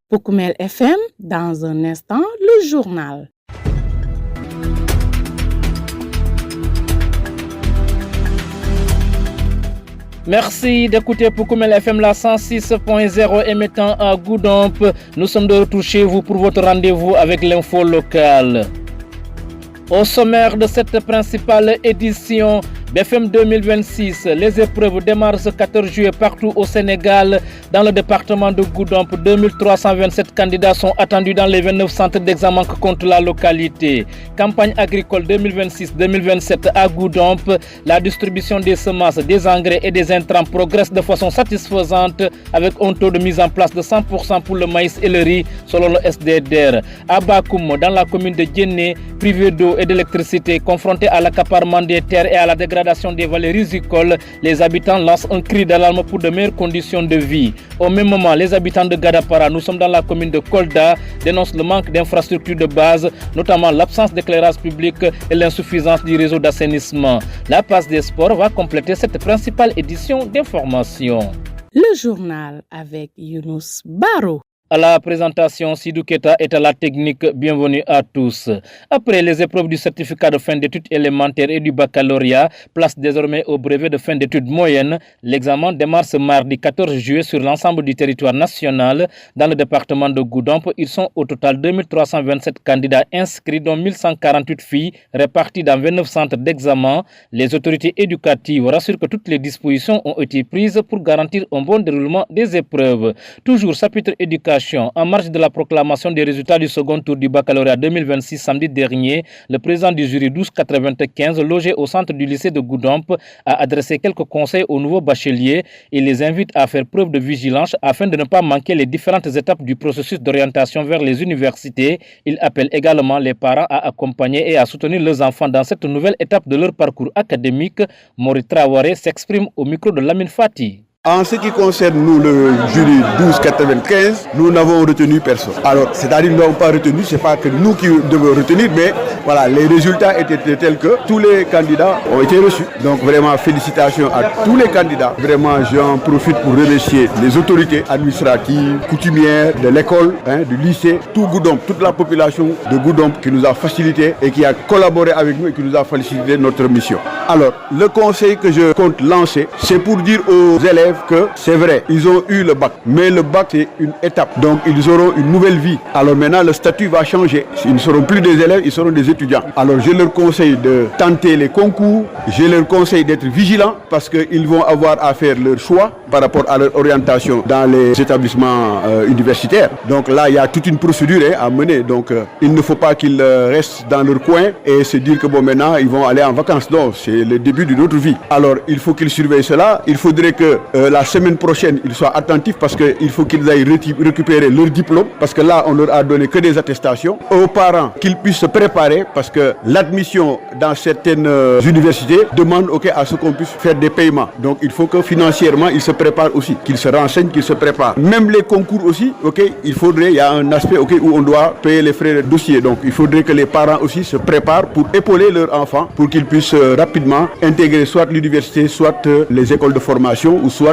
Poukoumel FM, dans un instant, le journal. Merci d'écouter Poukoumel FM la 106.0 émettant à Goudomp. Nous sommes de retour chez vous pour votre rendez-vous avec l'info locale. Au sommaire de cette principale édition, BFM 2026, les épreuves démarrent ce 14 juillet partout au Sénégal. Dans le département de Goudomp, 2327 candidats sont attendus dans les 29 centres d'examen que compte la localité. Campagne agricole 2026-2027 à Goudomp, la distribution des semences, des engrais et des intrants progresse de façon satisfaisante avec un taux de mise en place de 100% pour le maïs et le riz selon le SDDR. À Bakoum, dans la commune de Djenné, privé d'eau et d'électricité, confronté à l'accaparement des terres et à la dégradation des vallées rizicoles, les habitants lancent un cri d'alarme pour de meilleures conditions de vie. Au même moment, les habitants de Gadapara, nous sommes dans la commune de Kolda, dénoncent le manque d'infrastructures de base, notamment l'absence d'éclairage public et l'insuffisance du réseau d'assainissement. La passe des sports va compléter cette principale édition d'information. Le journal avec Younous Baro. À la présentation, Sidou Keta est à la technique. Bienvenue à tous. Après les épreuves du certificat de fin d'études élémentaires et du baccalauréat, place désormais au brevet de fin d'études moyennes. L'examen démarre ce mardi 14 juillet sur l'ensemble du territoire national. Dans le département de Goudomp, ils sont au total 2327 candidats inscrits, dont 1148 filles réparties dans 29 centres d'examen. Les autorités éducatives rassurent que toutes les dispositions ont été prises pour garantir un bon déroulement des épreuves. Toujours chapitre éducation. En marge de la proclamation des résultats du second tour du baccalauréat 2026 samedi dernier, le président du jury 1295, logé au centre du lycée de Goudomp, a adressé quelques conseils aux nouveaux bacheliers et les invite à faire preuve de vigilance afin de ne pas manquer les différentes étapes du processus d'orientation vers les universités. Il appelle également les parents à accompagner et à soutenir leurs enfants dans cette nouvelle étape de leur parcours académique. Mori Traoré s'exprime au micro de Lamine Fati. En ce qui concerne nous, le jury 1295, nous n'avons retenu personne. Alors, c'est-à-dire nous n'avons pas retenu, c'est pas que nous qui devons retenir, mais voilà, les résultats étaient tels que tous les candidats ont été reçus. Donc vraiment, félicitations à tous les candidats. Vraiment, j'en profite pour remercier les autorités administratives, coutumières de l'école, du lycée, tout Goudomp, toute la population de Goudomp qui nous a facilité et qui a collaboré avec nous et qui nous a facilité notre mission. Alors, le conseil que je compte lancer, c'est pour dire aux élèves que c'est vrai, ils ont eu le bac, mais le bac c'est une étape, donc ils auront une nouvelle vie. Alors maintenant le statut va changer, ils ne seront plus des élèves, ils seront des étudiants. Alors je leur conseille de tenter les concours, je leur conseille d'être vigilants parce qu'ils vont avoir à faire leur choix par rapport à leur orientation dans les établissements universitaires. Donc là il y a toute une procédure à mener, donc il ne faut pas qu'ils restent dans leur coin et se dire que bon maintenant ils vont aller en vacances. Non, c'est le début d'une autre vie. Alors il faut qu'ils surveillent cela, il faudrait que la semaine prochaine, ils soient attentifs parce qu'il faut qu'ils aillent récupérer leur diplôme parce que là, on leur a donné que des attestations. Aux parents, qu'ils puissent se préparer parce que l'admission dans certaines universités demande à ce qu'on puisse faire des paiements. Donc, il faut que financièrement, ils se préparent aussi, qu'ils se renseignent, qu'ils se préparent. Même les concours aussi, il y a un aspect où on doit payer les frais de dossier. Donc, il faudrait que les parents aussi se préparent pour épauler leurs enfants pour qu'ils puissent rapidement intégrer soit l'université, soit les écoles de formation ou soit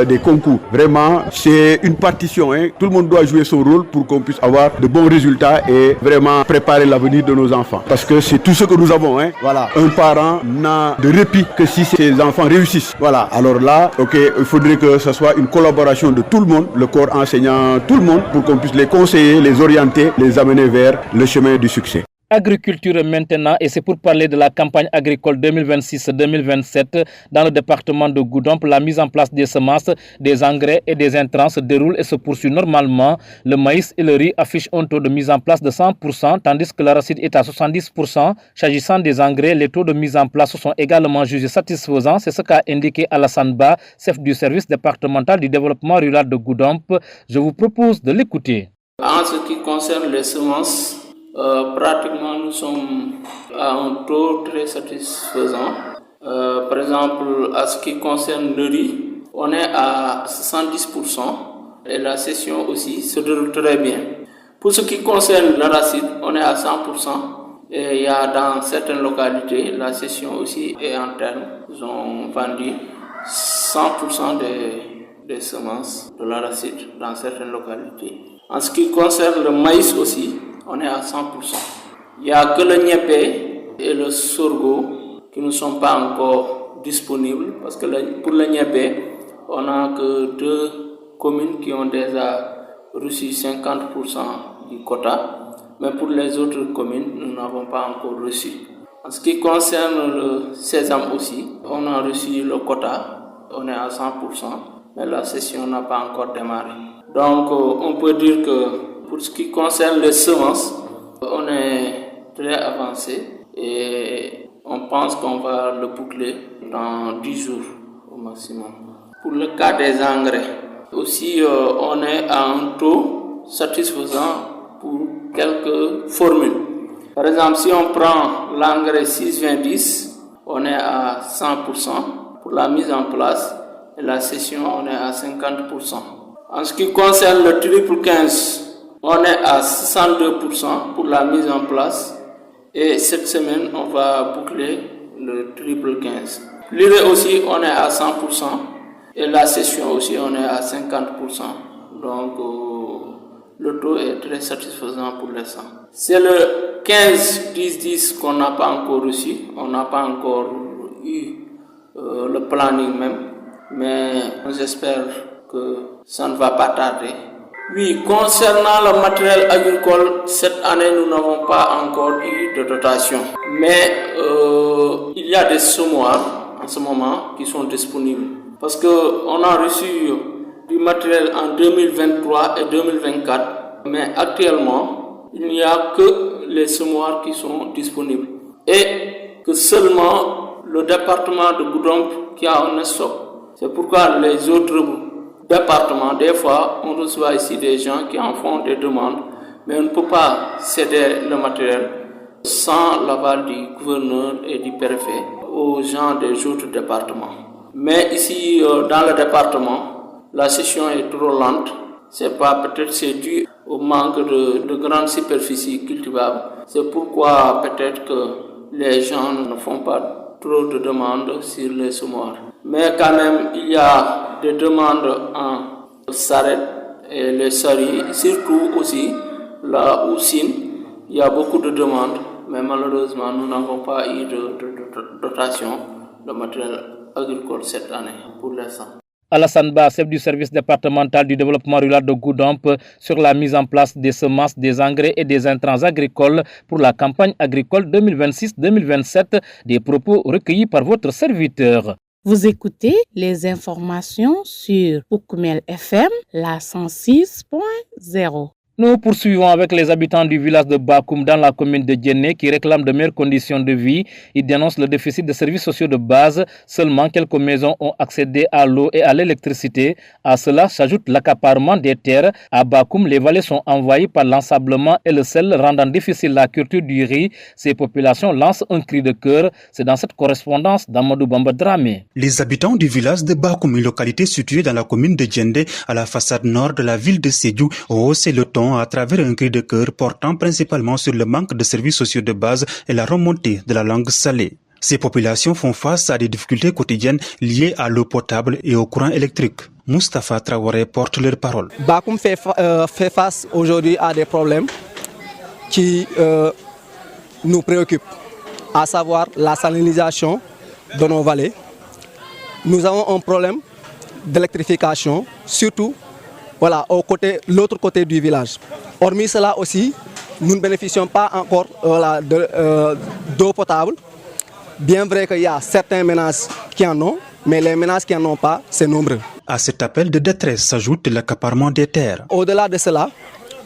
des concours. Vraiment, c'est une partition. Tout le monde doit jouer son rôle pour qu'on puisse avoir de bons résultats et vraiment préparer l'avenir de nos enfants. Parce que c'est tout ce que nous avons. Voilà. Un parent n'a de répit que si ses enfants réussissent. Voilà. Alors là, il faudrait que ce soit une collaboration de tout le monde, le corps enseignant, tout le monde, pour qu'on puisse les conseiller, les orienter, les amener vers le chemin du succès. Agriculture maintenant, et c'est pour parler de la campagne agricole 2026-2027 dans le département de Goudomp. La mise en place des semences, des engrais et des intrants se déroule et se poursuit normalement. Le maïs et le riz affichent un taux de mise en place de 100%, tandis que l'arachide est à 70%. S'agissant des engrais, les taux de mise en place sont également jugés satisfaisants. C'est ce qu'a indiqué Alassane Ba, chef du service départemental du développement rural de Goudomp. Je vous propose de l'écouter. En ce qui concerne les semences, pratiquement nous sommes à un taux très satisfaisant Par exemple, à ce qui concerne le riz, on est à 70% et la session aussi se déroule très bien. Pour ce qui concerne l'arachide, on est à 100%. Et il y a dans certaines localités, la session aussi est en terme. Ils ont vendu 100% des semences de l'arachide dans certaines localités. En ce qui concerne le maïs aussi, on est à 100%. Il n'y a que le niépé et le sorgho qui ne sont pas encore disponibles parce que pour le niépé, on n'a que 2 communes qui ont déjà reçu 50% du quota. Mais pour les autres communes, nous n'avons pas encore reçu. En ce qui concerne le sésame aussi, on a reçu le quota, on est à 100%, mais la session n'a pas encore démarré. Donc on peut dire que pour ce qui concerne les semences, on est très avancé et on pense qu'on va le boucler dans 10 jours au maximum. Pour le cas des engrais, aussi on est à un taux satisfaisant pour quelques formules. Par exemple, si on prend l'engrais 6-20-10, on est à 100% pour la mise en place et la session, on est à 50%. En ce qui concerne le triple 15, on est à 62% pour la mise en place et cette semaine, on va boucler le triple 15. L'urée aussi, on est à 100% et la session aussi, on est à 50%. Donc, le taux est très satisfaisant pour l'instant. C'est le 15-10-10 qu'on n'a pas encore reçu. On n'a pas encore eu le planning même. Mais j'espère que ça ne va pas tarder. Oui, concernant le matériel agricole, cette année, nous n'avons pas encore eu de dotation. Mais il y a des semoirs en ce moment qui sont disponibles. Parce qu'on a reçu du matériel en 2023 et 2024, mais actuellement, il n'y a que les semoirs qui sont disponibles. Et que seulement le département de Goudomp qui a un stock. C'est pourquoi les autres départements, des fois, on reçoit ici des gens qui en font des demandes, mais on ne peut pas céder le matériel sans l'aval du gouverneur et du préfet aux gens des autres départements. Mais ici, dans le département, la session est trop lente. Peut-être c'est dû au manque de grandes superficies cultivables. C'est pourquoi peut-être que les gens ne font pas trop de demandes sur les semoirs. Mais quand même, il y a des demandes en sarret et les saris, surtout aussi la houssine. Il y a beaucoup de demandes, mais malheureusement, nous n'avons pas eu de dotation de matériel agricole cette année pour l'instant. Alassane Ba, chef du service départemental du développement rural de Goudomp, sur la mise en place des semences, des engrais et des intrants agricoles pour la campagne agricole 2026-2027, des propos recueillis par votre serviteur. Vous écoutez les informations sur Poukoumel FM, la 106.0. Nous poursuivons avec les habitants du village de Bakoum dans la commune de Djenné qui réclament de meilleures conditions de vie. Ils dénoncent le déficit de services sociaux de base. Seulement quelques maisons ont accédé à l'eau et à l'électricité. À cela s'ajoute l'accaparement des terres. À Bakoum, les vallées sont envahies par l'ensablement et le sel, rendant difficile la culture du riz. Ces populations lancent un cri de cœur. C'est dans cette correspondance d'Amadou Bamba Dramé. Les habitants du village de Bakoum, une localité située dans la commune de Djendé, à la façade nord de la ville de Sédhiou, ont haussé le ton à travers un cri de cœur portant principalement sur le manque de services sociaux de base et la remontée de la langue salée. Ces populations font face à des difficultés quotidiennes liées à l'eau potable et au courant électrique. Moustapha Traoré porte leur parole. Bakoum fait face aujourd'hui à des problèmes qui nous préoccupent, à savoir la salinisation de nos vallées. Nous avons un problème d'électrification, surtout l'autre côté du village. Hormis cela aussi, nous ne bénéficions pas encore d'eau potable. Bien vrai qu'il y a certains ménages qui en ont, mais les ménages qui n'en ont pas, c'est nombreux. À cet appel de détresse s'ajoute l'accaparement des terres. Au-delà de cela,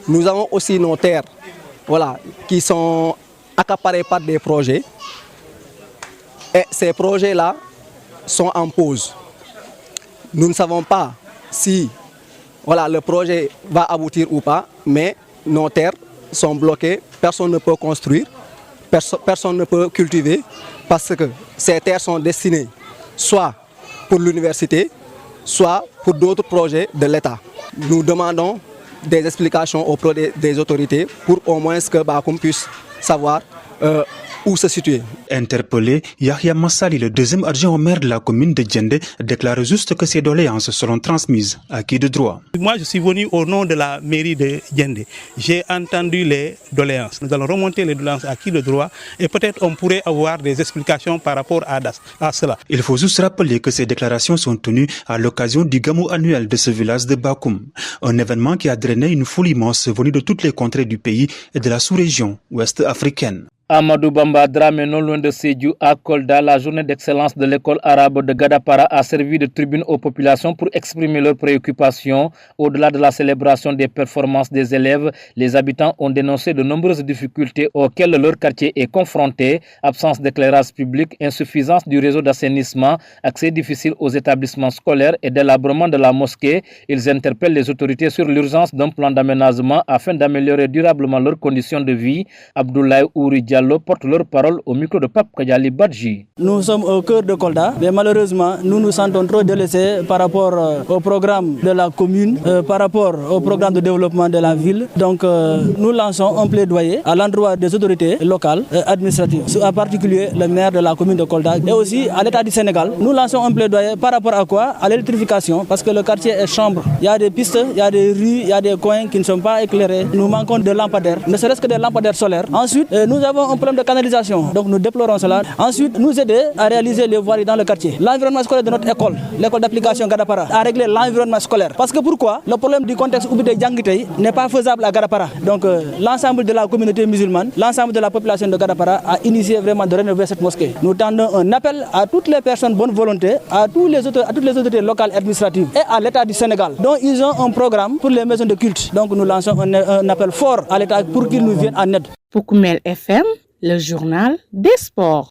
nous avons aussi nos terres qui sont accaparées par des projets. Et ces projets-là sont en pause. Nous ne savons pas si le projet va aboutir ou pas, mais nos terres sont bloquées, personne ne peut construire. personne ne peut cultiver parce que ces terres sont destinées soit pour l'université, soit pour d'autres projets de l'État. Nous demandons des explications auprès des autorités pour au moins que Bakoum puisse savoir où se situer. Interpellé, Yahya Massali, le deuxième adjoint au maire de la commune de Djendé, déclare juste que ces doléances seront transmises à qui de droit. Moi, je suis venu au nom de la mairie de Djendé. J'ai entendu les doléances. Nous allons remonter les doléances à qui de droit et peut-être on pourrait avoir des explications par rapport à cela. Il faut juste rappeler que ces déclarations sont tenues à l'occasion du gamou annuel de ce village de Bakoum, un événement qui a drainé une foule immense venue de toutes les contrées du pays et de la sous-région ouest africaine. Amadou Bamba Dramé, non loin de Sédhiou, à Kolda, la journée d'excellence de l'école arabe de Gadapara a servi de tribune aux populations pour exprimer leurs préoccupations. Au-delà de la célébration des performances des élèves, les habitants ont dénoncé de nombreuses difficultés auxquelles leur quartier est confronté. Absence d'éclairage public, insuffisance du réseau d'assainissement, accès difficile aux établissements scolaires et délabrement de la mosquée. Ils interpellent les autorités sur l'urgence d'un plan d'aménagement afin d'améliorer durablement leurs conditions de vie. Abdoulaye Ouri Diallo porte leur parole au micro de Pape Kadiali Badji. Nous sommes au cœur de Kolda, mais malheureusement, nous nous sentons trop délaissés par rapport au programme de la commune, par rapport au programme de développement de la ville. Donc, nous lançons un plaidoyer à l'endroit des autorités locales et administratives, en particulier le maire de la commune de Kolda et aussi à l'État du Sénégal. Nous lançons un plaidoyer par rapport à quoi? À l'électrification, parce que le quartier est chambre. Il y a des pistes, il y a des rues, il y a des coins qui ne sont pas éclairés. Nous manquons de lampadaires, ne serait-ce que des lampadaires solaires. Ensuite, nous avons un problème de canalisation, donc nous déplorons cela. Ensuite, nous aider à réaliser les voiries dans le quartier. L'environnement scolaire de notre école, l'école d'application Gadapara, à régler l'environnement scolaire. Parce que pourquoi? Le problème du contexte Oubide Djangitei n'est pas faisable à Gadapara. Donc l'ensemble de la communauté musulmane, l'ensemble de la population de Gadapara a initié vraiment de rénover cette mosquée. Nous tendons un appel à toutes les personnes bonne volonté, à toutes les autorités locales et administratives et à l'État du Sénégal, dont ils ont un programme pour les maisons de culte. Donc nous lançons un appel fort à l'État pour qu'il nous vienne en aide. Poukoumel FM, le journal des sports.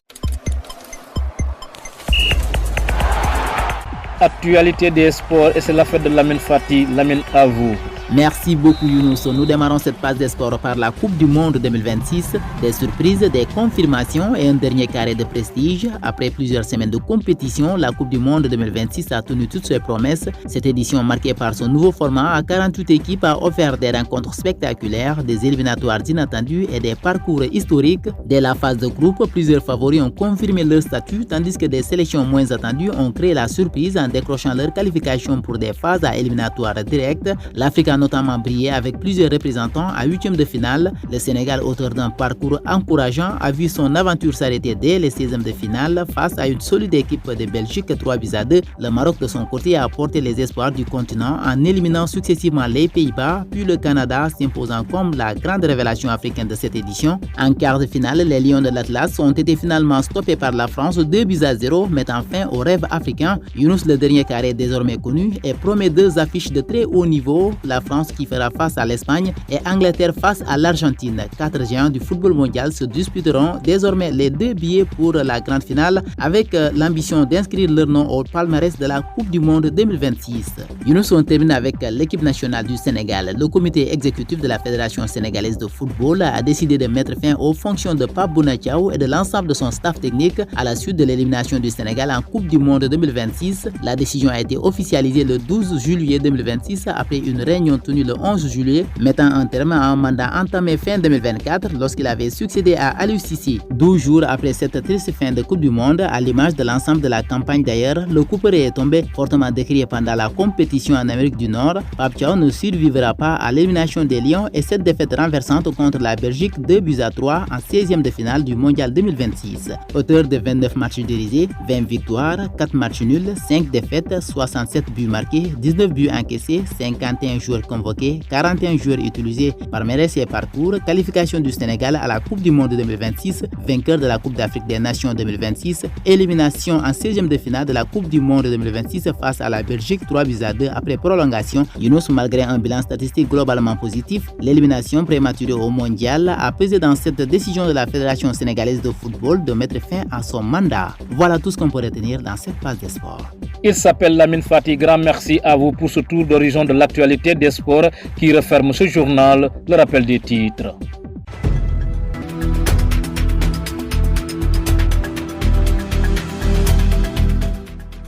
Actualité des sports et c'est l'affaire de Lamine Fati. Lamine, à vous. Merci beaucoup Younous. Nous démarrons cette phase des sports par la Coupe du Monde 2026. Des surprises, des confirmations et un dernier carré de prestige. Après plusieurs semaines de compétition, la Coupe du Monde 2026 a tenu toutes ses promesses. Cette édition marquée par son nouveau format à 48 équipes a offert des rencontres spectaculaires, des éliminatoires inattendus et des parcours historiques. Dès la phase de groupe, plusieurs favoris ont confirmé leur statut tandis que des sélections moins attendues ont créé la surprise en décrochant leur qualification pour des phases à éliminatoires directes. L'Afrique a notamment brillé avec plusieurs représentants à huitième de finale. Le Sénégal, auteur d'un parcours encourageant, a vu son aventure s'arrêter dès les 16e de finale face à une solide équipe de Belgique 3-2. Le Maroc de son côté a porté les espoirs du continent en éliminant successivement les Pays-Bas puis le Canada, s'imposant comme la grande révélation africaine de cette édition. En quart de finale, les Lions de l'Atlas ont été finalement stoppés par la France 2-0, mettant fin au rêve africain. Younous, le dernier carré est désormais connu et promet deux affiches de très haut niveau. La France qui fera face à l'Espagne et Angleterre face à l'Argentine. 4 géants du football mondial se disputeront désormais les 2 billets pour la grande finale avec l'ambition d'inscrire leur nom au palmarès de la Coupe du Monde 2026. Younous, on termine avec l'équipe nationale du Sénégal. Le comité exécutif de la Fédération sénégalaise de football a décidé de mettre fin aux fonctions de Pape Bouna Diaw et de l'ensemble de son staff technique à la suite de l'élimination du Sénégal en Coupe du Monde 2026. La décision a été officialisée le 12 juillet 2026 après une réunion tenue le 11 juillet, mettant un terme à un mandat entamé fin 2024 lorsqu'il avait succédé à Aliou Cissé. 12 jours après cette triste fin de Coupe du Monde, à l'image de l'ensemble de la campagne d'ailleurs, le couperet est tombé fortement décrié pendant la compétition en Amérique du Nord. Pape Thiaw ne survivra pas à l'élimination des Lions et cette défaite renversante contre la Belgique 2-3 en 16e de finale du Mondial 2026. Auteur de 29 matchs dirigés, 20 victoires, 4 matchs nuls, 5 défaites, 67 buts marqués, 19 buts encaissés, 51 joueurs convoqués, 41 joueurs utilisés par Mérès et parcours, qualification du Sénégal à la Coupe du Monde 2026, vainqueur de la Coupe d'Afrique des Nations 2026, élimination en 16e de finale de la Coupe du Monde 2026 face à la Belgique 3-2 après prolongation. Younous, malgré un bilan statistique globalement positif, l'élimination prématurée au Mondial a pesé dans cette décision de la Fédération sénégalaise de football de mettre fin à son mandat. Voilà tout ce qu'on peut retenir dans cette page des sports. Il s'appelle Lamine Fati. Grand merci à vous pour ce tour d'horizon de l'actualité des sports qui referme ce journal. Le rappel des titres.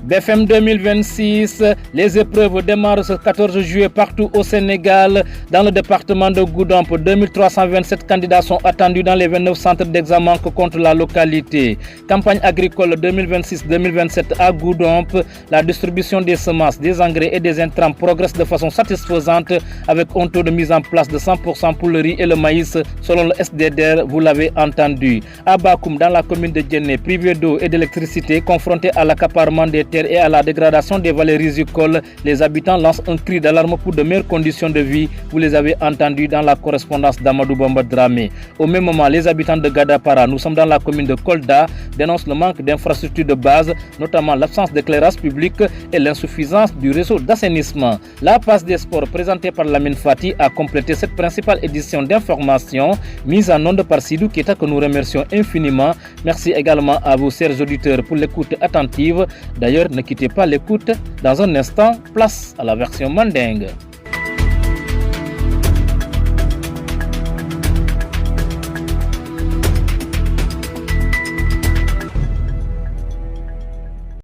BFM 2026, les épreuves démarrent ce 14 juillet partout au Sénégal. Dans le département de Goudomp, 2327 candidats sont attendus dans les 29 centres d'examen que compte la localité. Campagne agricole 2026-2027 à Goudomp. La distribution des semences, des engrais et des intrants progresse de façon satisfaisante avec un taux de mise en place de 100% pour le riz et le maïs selon le SDDR, vous l'avez entendu. À Bakoum, dans la commune de Djenné, privé d'eau et d'électricité, confronté à l'accaparement des terres et à la dégradation des vallées rizicoles, les habitants lancent un cri d'alarme pour de meilleures conditions de vie. Vous les avez entendus dans la correspondance d'Amadou Bamba Dramé. Au même moment, les habitants de Gadapara, nous sommes dans la commune de Kolda, dénoncent le manque d'infrastructures de base, notamment l'absence d'éclairage public et l'insuffisance du réseau d'assainissement. La passe des sports présentée par Lamine Fati a complété cette principale édition d'information mise en onde par Sidou Keita que nous remercions infiniment. Merci également à vous, chers auditeurs, pour l'écoute attentive. D'ailleurs, ne quittez pas l'écoute. Dans un instant, place à la version mandingue.